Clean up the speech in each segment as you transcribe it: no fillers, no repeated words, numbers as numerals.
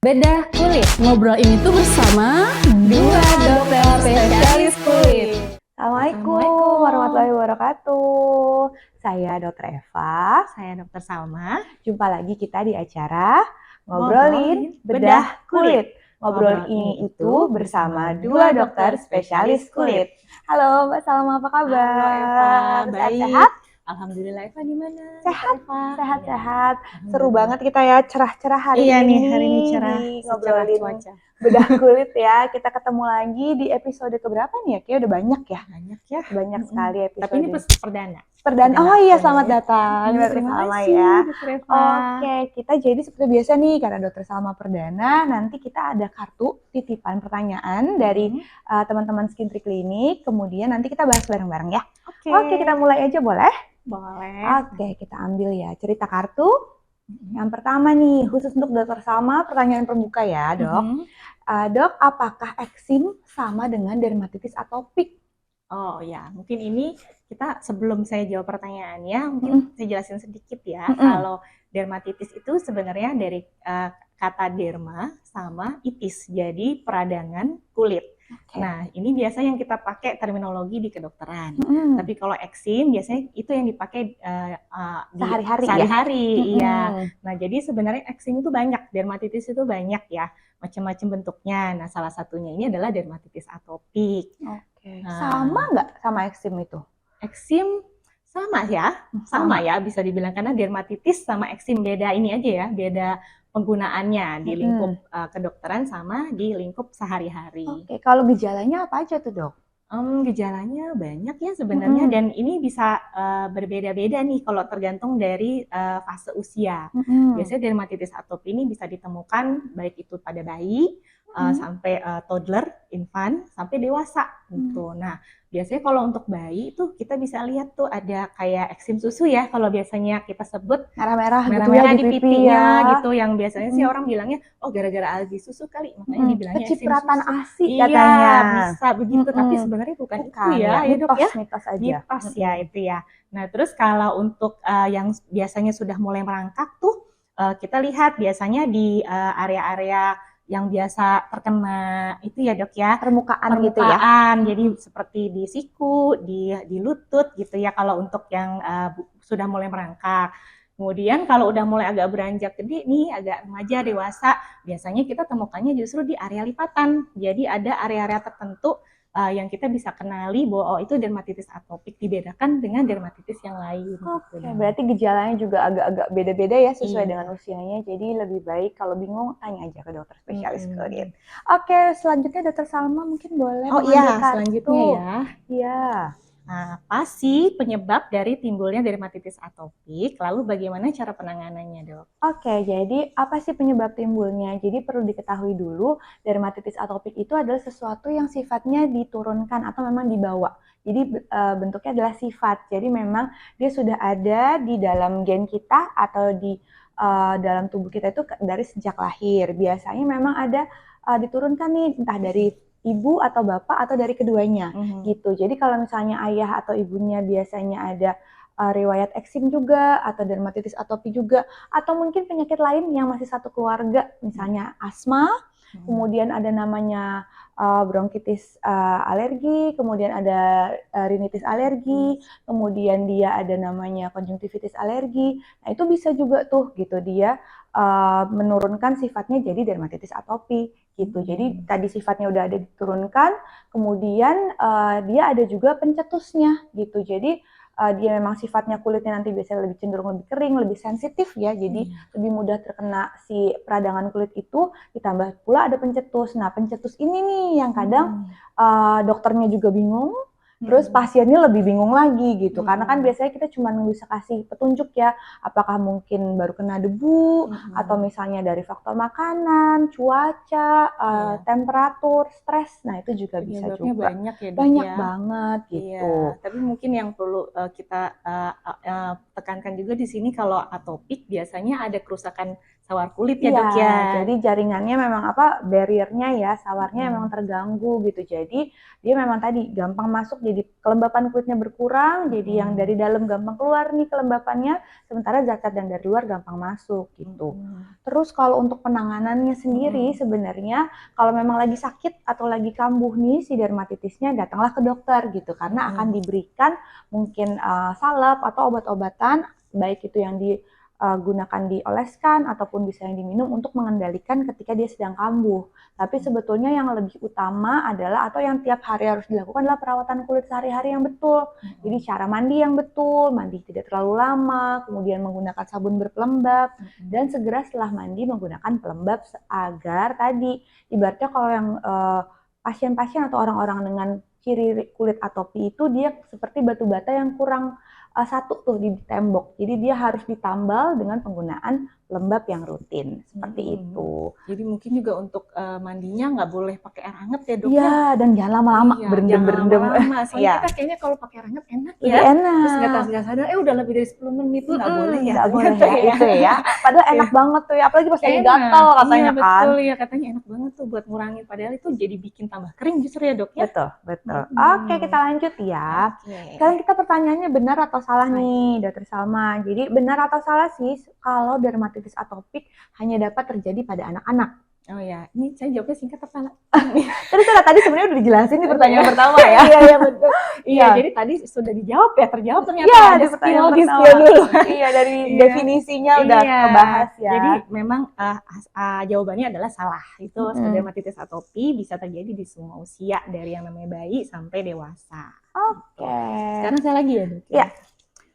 Bedah kulit. Ngobrol ini tuh bersama dua dokter spesialis kulit. Assalamualaikum warahmatullahi wabarakatuh. Saya Dr. Eva. Saya Dokter Salma. Jumpa lagi kita di acara Ngobrolin Bedah Kulit. Ngobrol ini itu bersama dua dokter spesialis kulit. Halo Mbak Salma, apa kabar? Halo Eva, baik. Sehat? Alhamdulillah. Eva gimana? Sehat, Eva? sehat-sehat. Ya. Seru banget kita ya, cerah-cerah hari Iya ini. nih, hari ini cerah, di secerah ngobrolin cuaca. bedah kulit ya. Kita ketemu lagi di episode keberapa nih ya? Kayaknya udah banyak ya. Banyak ya. Banyak sekali episode. Tapi ini perdana. Perdana. Oh iya, selamat datang Dokter Terima Salma kasih, ya. Dokter Eva. Oke, kita jadi seperti biasa nih, karena Dokter Salma perdana, nanti kita ada kartu titipan pertanyaan dari teman-teman Skin Tree Clinic, kemudian nanti kita bahas bareng-bareng ya. Oke, kita mulai aja boleh? Boleh. Oke, kita ambil ya cerita kartu. Yang pertama nih, khusus untuk Dokter Salma, pertanyaan pembuka ya, Dok. Dok, apakah eksim sama dengan dermatitis atopik? Oh ya, mungkin ini kita sebelum saya jawab pertanyaannya, mungkin saya jelasin sedikit ya. Kalau dermatitis itu sebenarnya dari kata derma sama itis, jadi peradangan kulit. Oke. Nah, ini biasa yang kita pakai terminologi di kedokteran. Tapi kalau eksim biasanya itu yang dipakai Sehari-hari ya? sehari-hari, iya. Nah, jadi sebenarnya eksim itu banyak, dermatitis itu banyak ya, macam-macam bentuknya. Nah, salah satunya ini adalah dermatitis atopik. Oke. Sama nggak sama eksim itu? Eksim sama ya, bisa dibilang, karena dermatitis sama eksim beda ini aja ya, beda penggunaannya di lingkup kedokteran sama di lingkup sehari-hari. Oke, kalau gejalanya apa aja tuh, Dok? Gejalanya banyak ya sebenarnya, dan ini bisa berbeda-beda nih kalau tergantung dari fase usia. Biasanya dermatitis atopik ini bisa ditemukan baik itu pada bayi sampai toddler, infant, sampai dewasa gitu. Nah, biasanya kalau untuk bayi itu kita bisa lihat tuh ada kayak eksim susu ya, kalau biasanya kita sebut merah-merah gitu merah-merah ya di pipinya gitu, yang biasanya sih orang bilangnya oh gara-gara alergi susu kali, makanya dibilangnya eksim kecipratan susu. ASI Iya, katanya. bisa begitu, tapi sebenarnya bukan itu ya, Dok ya. Mitos aja. Mitos ya itu ya. Nah, terus kalau untuk yang biasanya sudah mulai merangkak tuh, kita lihat biasanya di area-area yang biasa terkena itu ya, Dok ya, Permukaan gitu ya. jadi seperti di siku, di lutut gitu ya, kalau untuk yang sudah mulai merangkak. Kemudian kalau udah mulai agak beranjak gede nih, agak remaja, dewasa, biasanya kita temukannya justru di area lipatan. Jadi ada area-area tertentu yang kita bisa kenali bahwa itu dermatitis atopik, dibedakan dengan dermatitis yang lain. Oke, berarti gejalanya juga agak-agak beda-beda ya sesuai dengan usianya. Jadi lebih baik kalau bingung tanya aja ke dokter spesialis kulit. Oke, selanjutnya Dokter Salma mungkin boleh mengambil kartu. Selanjutnya ya. Iya. Nah, apa sih penyebab dari timbulnya dermatitis atopik? Lalu bagaimana cara penanganannya, Dok? Oke, jadi apa sih penyebab timbulnya? Jadi perlu diketahui dulu, dermatitis atopik itu adalah sesuatu yang sifatnya diturunkan atau memang dibawa. Jadi bentuknya adalah sifat. Jadi memang dia sudah ada di dalam gen kita atau di dalam tubuh kita itu dari sejak lahir. Biasanya memang ada diturunkan nih entah dari ibu atau bapak atau dari keduanya gitu. Jadi kalau misalnya ayah atau ibunya biasanya ada riwayat eksim juga atau dermatitis atopik juga, atau mungkin penyakit lain yang masih satu keluarga, misalnya asma, kemudian ada namanya bronkitis alergi, kemudian ada rinitis alergi, kemudian dia ada namanya konjungtivitis alergi. Nah, itu bisa juga tuh gitu dia menurunkan sifatnya jadi dermatitis atopik gitu. Jadi tadi sifatnya udah ada diturunkan, kemudian dia ada juga pencetusnya gitu. Jadi dia memang sifatnya kulitnya nanti biasanya lebih cenderung lebih kering, lebih sensitif ya, jadi lebih mudah terkena si peradangan kulit itu, ditambah pula ada pencetus. Nah, pencetus ini nih yang kadang dokternya juga bingung, terus pasiennya lebih bingung lagi gitu, karena kan biasanya kita cuma bisa kasih petunjuk ya, apakah mungkin baru kena debu, atau misalnya dari faktor makanan, cuaca, temperatur, stres, nah itu juga bisa juga. Banyak ya, Dok, banyak ya. banget gitu. Iya, tapi mungkin yang perlu kita tekankan juga di sini, kalau atopik biasanya ada kerusakan sawar kulit ya Iya, dok ya. jadi jaringannya memang barriernya ya, sawarnya memang terganggu gitu. Jadi dia memang tadi gampang masuk, jadi kelembapan kulitnya berkurang, jadi yang dari dalam gampang keluar nih kelembapannya, sementara zat-zat yang dari luar gampang masuk gitu. Terus kalau untuk penanganannya sendiri sebenarnya kalau memang lagi sakit atau lagi kambuh nih si dermatitisnya, datanglah ke dokter gitu, karena akan diberikan mungkin salep atau obat-obatan, baik itu yang gunakan dioleskan ataupun bisa yang diminum untuk mengendalikan ketika dia sedang kambuh. Tapi sebetulnya yang lebih utama adalah atau yang tiap hari harus dilakukan adalah perawatan kulit sehari-hari yang betul. Jadi cara mandi yang betul, mandi tidak terlalu lama, kemudian menggunakan sabun berpelembab, dan segera setelah mandi menggunakan pelembab agar tadi ibaratnya kalau yang pasien-pasien atau orang-orang dengan ciri kulit atopi itu dia seperti batu bata yang kurang satu tuh di tembok. Jadi dia harus ditambal dengan penggunaan pelembab yang rutin seperti itu. Jadi mungkin juga untuk mandinya nggak boleh pakai air hangat ya dok? Iya, dan jangan lama-lama berendam-berendam. Soalnya kan kayaknya kalau pakai air hangat enak ya. Enak. Terus nggak sadar, udah lebih dari 10 menit tuh nggak boleh ya. Nggak boleh ya itu ya. Padahal enak banget tuh ya, apalagi pas lagi gatal katanya kan. Iya betul ya, katanya enak banget tuh buat ngurangin. Padahal itu jadi bikin tambah kering justru ya dok ya. Betul. Oke, kita lanjut ya. Sekarang kita pertanyaannya benar atau salah nih, Dokter Salma. Jadi benar atau salah sih kalau dermatitis atopik hanya dapat terjadi pada anak-anak? Oh ya, ini saya jawabnya singkat apa? Tadi sebenarnya udah dijelasin di pertanyaan pertama ya. Iya betul. Iya, jadi tadi sudah terjawab ternyata ada skill dulu. Iya, dari definisinya udah kebahas ya. Jadi memang jawabannya adalah salah. Itu dermatitis atopi bisa terjadi di semua usia dari yang namanya bayi sampai dewasa. Oke. Sekarang saya lagi ya dok. Iya.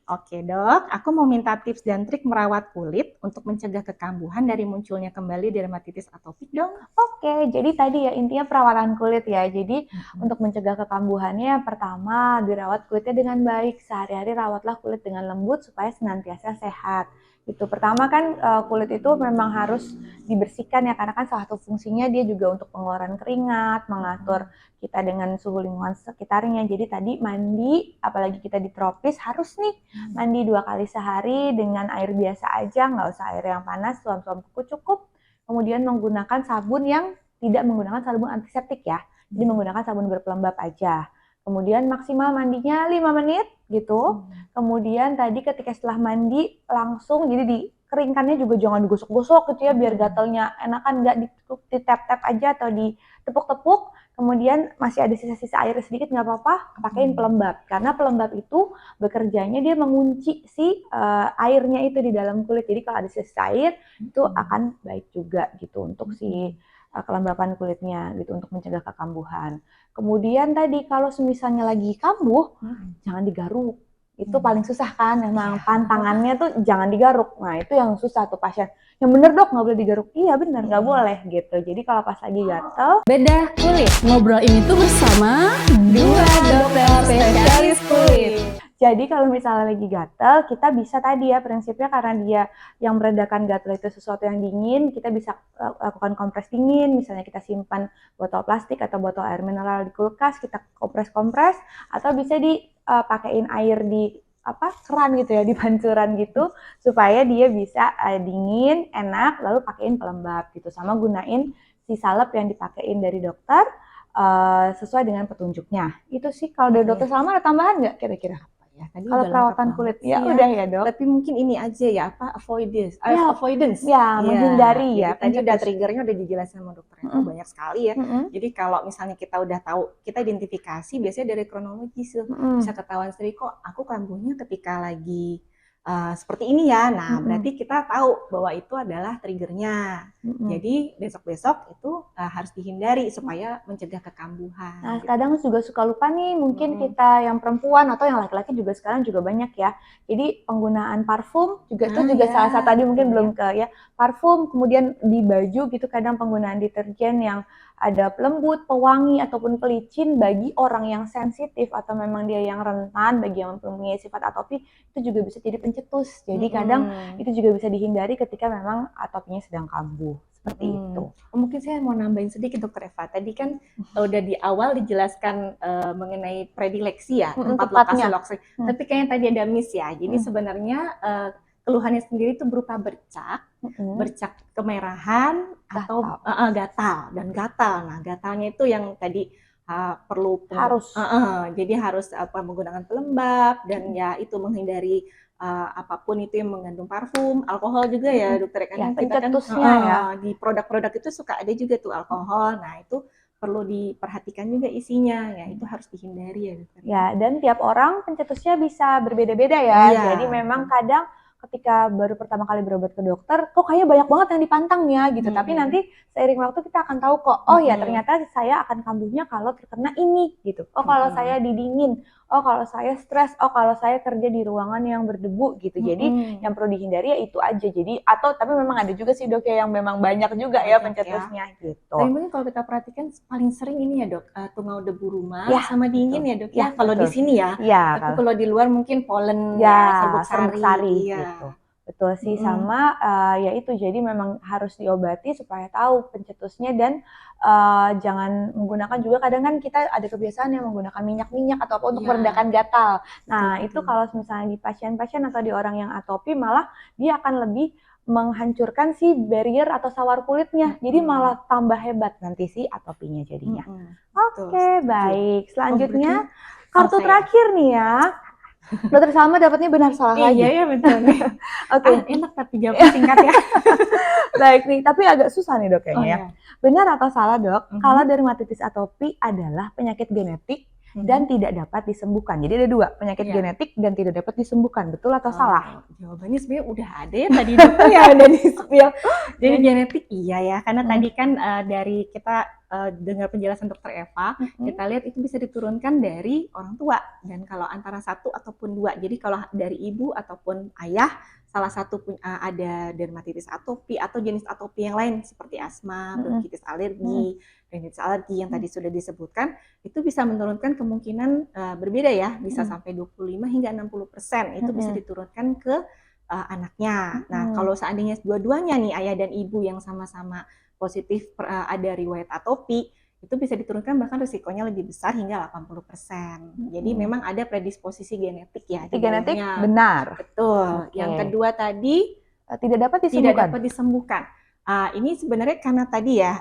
Oke dok, aku mau minta tips dan trik merawat kulit untuk mencegah kekambuhan dari munculnya kembali dermatitis atopik dong. Oke, jadi tadi ya intinya perawatan kulit ya. Jadi untuk mencegah kekambuhannya, pertama dirawat kulitnya dengan baik. Sehari-hari rawatlah kulit dengan lembut supaya senantiasa sehat. Itu pertama kan kulit itu memang harus dibersihkan ya, karena kan salah satu fungsinya dia juga untuk pengeluaran keringat, mengatur kita dengan suhu lingkungan sekitarnya. Jadi tadi mandi, apalagi kita di tropis, harus nih mandi 2 kali sehari dengan air biasa aja, nggak usah air yang panas, suam-suam kuku cukup. Kemudian menggunakan sabun yang tidak menggunakan sabun antiseptik ya, jadi menggunakan sabun berpelembab aja. Kemudian maksimal mandinya 5 menit gitu. Kemudian tadi ketika setelah mandi langsung, jadi dikeringkannya juga jangan digosok-gosok gitu ya, biar gatalnya enakan, nggak ditap-tap aja atau ditepuk-tepuk. Kemudian masih ada sisa-sisa air sedikit nggak apa-apa, pakein pelembab. Karena pelembab itu bekerjanya dia mengunci si airnya itu di dalam kulit. Jadi kalau ada sisa air itu akan baik juga gitu untuk si kelembapan kulitnya gitu, untuk mencegah kekambuhan. Kemudian tadi kalau misalnya lagi kambuh, jangan digaruk. Itu paling susah kan, memang pantangannya tuh jangan digaruk. Nah itu yang susah tuh pasien. Yang bener dok, nggak boleh digaruk. Iya bener, nggak boleh gitu. Jadi kalau pas lagi gatel, bedah kulit. Ngobrol ini tuh bersama dua dokter spesialis kulit. Jadi kalau misalnya lagi gatel, kita bisa tadi ya prinsipnya, karena dia yang meredakan gatel itu sesuatu yang dingin, kita bisa lakukan kompres dingin, misalnya kita simpan botol plastik atau botol air mineral di kulkas, kita kompres-kompres, atau bisa dipakein air di keran gitu ya, di pancuran gitu, supaya dia bisa dingin, enak, lalu pakein pelembab gitu, sama gunain si salep yang dipakein dari dokter sesuai dengan petunjuknya. Itu sih. Kalau dari dokter Salma ada tambahan nggak kira-kira? Ya, tadi kalau perawatan kulit ya udah ya dok. Tapi mungkin ini aja ya, avoidance ya, menghindari ya. Tadi udah triggernya udah dijelasin sama dokter itu banyak sekali ya. Jadi kalau misalnya kita udah tahu, kita identifikasi biasanya dari kronologis bisa ketahuan sendiri, kok aku kambuhnya ketika lagi seperti ini ya. Nah berarti kita tahu bahwa itu adalah triggernya. Jadi besok-besok itu harus dihindari supaya mencegah kekambuhan. Nah kadang juga suka lupa nih, mungkin kita yang perempuan atau yang laki-laki juga sekarang juga banyak ya. Jadi penggunaan parfum juga itu juga salah satu, tadi mungkin belum ke ya, parfum, kemudian di baju gitu kadang penggunaan deterjen yang ada pelembut, pewangi, ataupun pelicin bagi orang yang sensitif atau memang dia yang rentan, bagi yang mempunyai sifat atopi, itu juga bisa jadi pencetus. Jadi kadang itu juga bisa dihindari ketika memang atopinya sedang kambuh. Seperti itu. Mungkin saya mau nambahin sedikit Dokter Eva. Tadi kan udah di awal dijelaskan mengenai predileksi ya, tempat lokasi. Tapi kayaknya tadi ada miss ya. Jadi sebenarnya keluhannya sendiri itu berupa bercak, bercak kemerahan atau gatal dan gatal. Nah, gatalnya itu yang tadi perlu jadi harus menggunakan pelembab dan ya itu menghindari apapun itu yang mengandung parfum, alkohol juga ya dokter, karena kita kan di produk-produk itu suka ada juga tuh alkohol. Nah, itu perlu diperhatikan juga isinya, ya itu harus dihindari ya dokter. Ya, dan tiap orang pencetusnya bisa berbeda-beda ya. Jadi memang kadang ketika baru pertama kali berobat ke dokter, kok kayaknya banyak banget yang dipantang ya gitu. Tapi nanti seiring waktu kita akan tahu kok, oh ya ternyata saya akan kambuhnya kalau terkena ini gitu. Oh kalau saya didingin, oh kalau saya stres, oh kalau saya kerja di ruangan yang berdebu gitu. Jadi yang perlu dihindari ya itu aja. Jadi tapi memang ada juga sih dok ya yang memang banyak juga ya pencetusnya gitu. Tapi mungkin kalau kita perhatikan paling sering ini ya dok, tungau debu rumah sama dingin ya dok ya. Kalau di sini ya. Tapi kalau di luar mungkin polen serbuk sari gitu. Betul sih, sama ya itu, jadi memang harus diobati supaya tahu pencetusnya dan jangan menggunakan juga, kadang kan kita ada kebiasaan yang menggunakan minyak-minyak atau apa untuk meredakan gatal. Nah itu kalau misalnya di pasien-pasien atau di orang yang atopi, malah dia akan lebih menghancurkan si barrier atau sawar kulitnya, jadi malah tambah hebat nanti si atopinya jadinya. Oke, baik. Selanjutnya kartu terakhir nih ya. Dokter Salma dapatnya benar salah lagi. Iya betul. Oke. Enak tapi jawabnya singkat ya. Baik nih, tapi agak susah nih dok kayaknya ya. Benar atau salah dok, kalau dermatitis atopi adalah penyakit genetik dan tidak dapat disembuhkan. Jadi ada dua, penyakit genetik dan tidak dapat disembuhkan. Betul atau salah? Jawabannya sebenarnya udah ada ya tadi dokter ya, ada di spill. Jadi genetik iya ya, karena tadi kan dari kita dengar penjelasan dokter Eva, kita lihat itu bisa diturunkan dari orang tua, dan kalau antara satu ataupun dua, jadi kalau dari ibu ataupun ayah salah satu ada dermatitis atopi atau jenis atopi yang lain seperti asma, bronkitis alergi, rinitis alergi yang tadi sudah disebutkan, itu bisa menurunkan kemungkinan berbeda ya, bisa sampai 25 hingga 60% itu bisa diturunkan ke anaknya. Nah, kalau seandainya dua-duanya nih ayah dan ibu yang sama-sama positif ada riwayat atopi, itu bisa diturunkan bahkan risikonya lebih besar hingga 80%. Jadi memang ada predisposisi genetik ya. Genetik benar. Betul. Yang kedua tadi tidak dapat disembuhkan. Ini sebenarnya karena tadi ya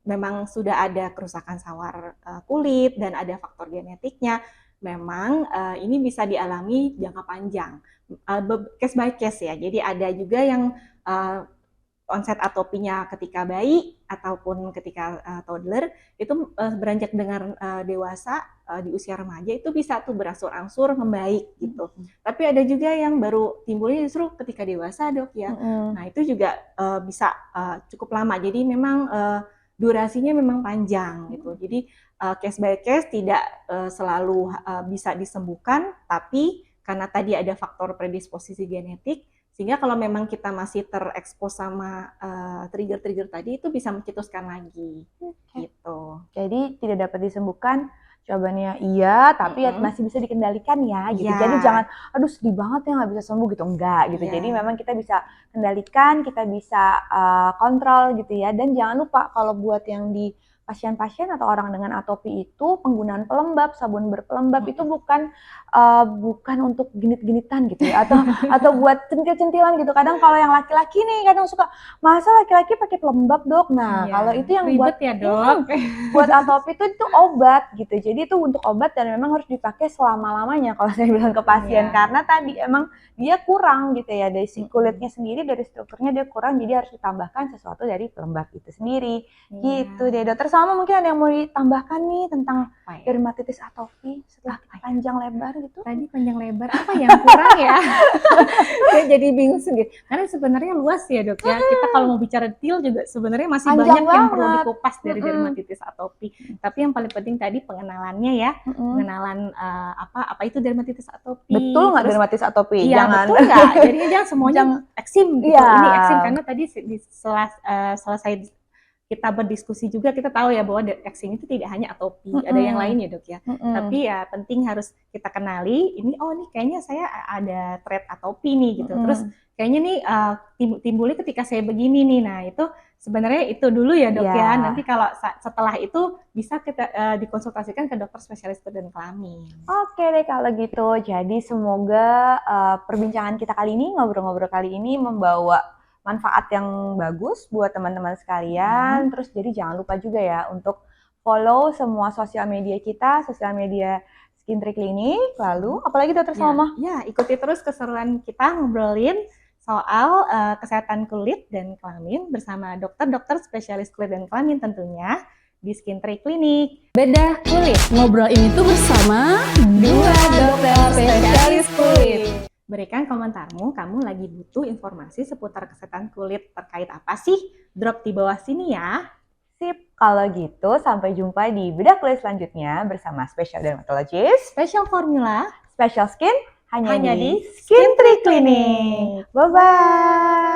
memang sudah ada kerusakan sawar kulit dan ada faktor genetiknya. Memang ini bisa dialami jangka panjang, case by case ya. Jadi ada juga yang onset atopinya ketika bayi ataupun ketika toddler, itu beranjak dengan dewasa di usia remaja itu bisa tuh berangsur-angsur membaik gitu. Tapi ada juga yang baru timbulnya justru ketika dewasa dok ya. Nah itu juga bisa cukup lama. Jadi memang durasinya memang panjang gitu. Jadi case by case tidak selalu bisa disembuhkan, tapi karena tadi ada faktor predisposisi genetik, sehingga kalau memang kita masih terekspos sama trigger-trigger tadi, itu bisa mencetuskan lagi, gitu. Jadi tidak dapat disembuhkan, jawabannya iya, tapi masih bisa dikendalikan ya, gitu. Jadi jangan, aduh sedih banget ya nggak bisa sembuh gitu, enggak gitu. Jadi memang kita bisa kendalikan, kita bisa kontrol gitu ya. Dan jangan lupa kalau buat yang di pasien-pasien atau orang dengan atopi itu penggunaan pelembab, sabun berpelembab itu bukan untuk genit-genitan gitu ya, atau buat centil-centilan gitu. Kadang kalau yang laki-laki nih kadang suka, masa laki-laki pakai pelembab dok? Nah kalau itu yang buat ya dok, buat atopi itu obat gitu. Jadi itu untuk obat dan memang harus dipakai selama-lamanya kalau saya bilang ke pasien, karena tadi emang dia kurang gitu ya, dari si kulitnya sendiri, dari strukturnya dia kurang, jadi harus ditambahkan sesuatu dari pelembab itu sendiri. Gitu deh dokter. Sama mungkin ada yang mau ditambahkan nih tentang dermatitis atopi setelah panjang lebar gitu. Tadi panjang lebar apa yang kurang ya? Saya jadi bingung sendiri. Karena sebenarnya luas ya dok ya. Kita kalau mau bicara detail juga sebenarnya masih panjang banyak yang perlu dikupas dari dermatitis atopi. Tapi yang paling penting tadi pengenalannya ya, pengenalan apa itu dermatitis atopi. Betul nggak dermatitis atopi? Iya betul nggak. Jadinya jangan semuanya eksim gitu. Ini eksim karena tadi selesai kita berdiskusi juga, kita tahu ya bahwa eksim itu tidak hanya atopi, ada yang lain ya dok ya. Tapi ya penting harus kita kenali, ini kayaknya saya ada trait atopi nih gitu. Terus kayaknya nih timbulnya ketika saya begini nih, nah itu Sebenarnya itu dulu ya dok Ya. ya. Nanti kalau setelah itu bisa kita dikonsultasikan ke dokter spesialis kulit dan kelamin. Oke deh kalau gitu. Jadi semoga perbincangan kita kali ini, ngobrol-ngobrol kali ini membawa manfaat yang bagus buat teman-teman sekalian. Terus jadi jangan lupa juga ya untuk follow semua sosial media kita, sosial media Skin Tree Clinic. Lalu apalagi dokter Salma? Ya, ikuti terus keseruan kita ngobrolin soal kesehatan kulit dan kelamin bersama dokter-dokter spesialis kulit dan kelamin tentunya di Skin Tree Clinic. Bedah kulit. Ngobrol ini tuh bersama dua dokter spesialis kulit. Berikan komentarmu, kamu lagi butuh informasi seputar kesehatan kulit terkait apa sih? Drop di bawah sini ya. Sip, kalau gitu sampai jumpa di bedah kulit selanjutnya bersama special dermatologist, Special formula special skin, hanya hanya di di Skin Tree Clinic. Bye-bye!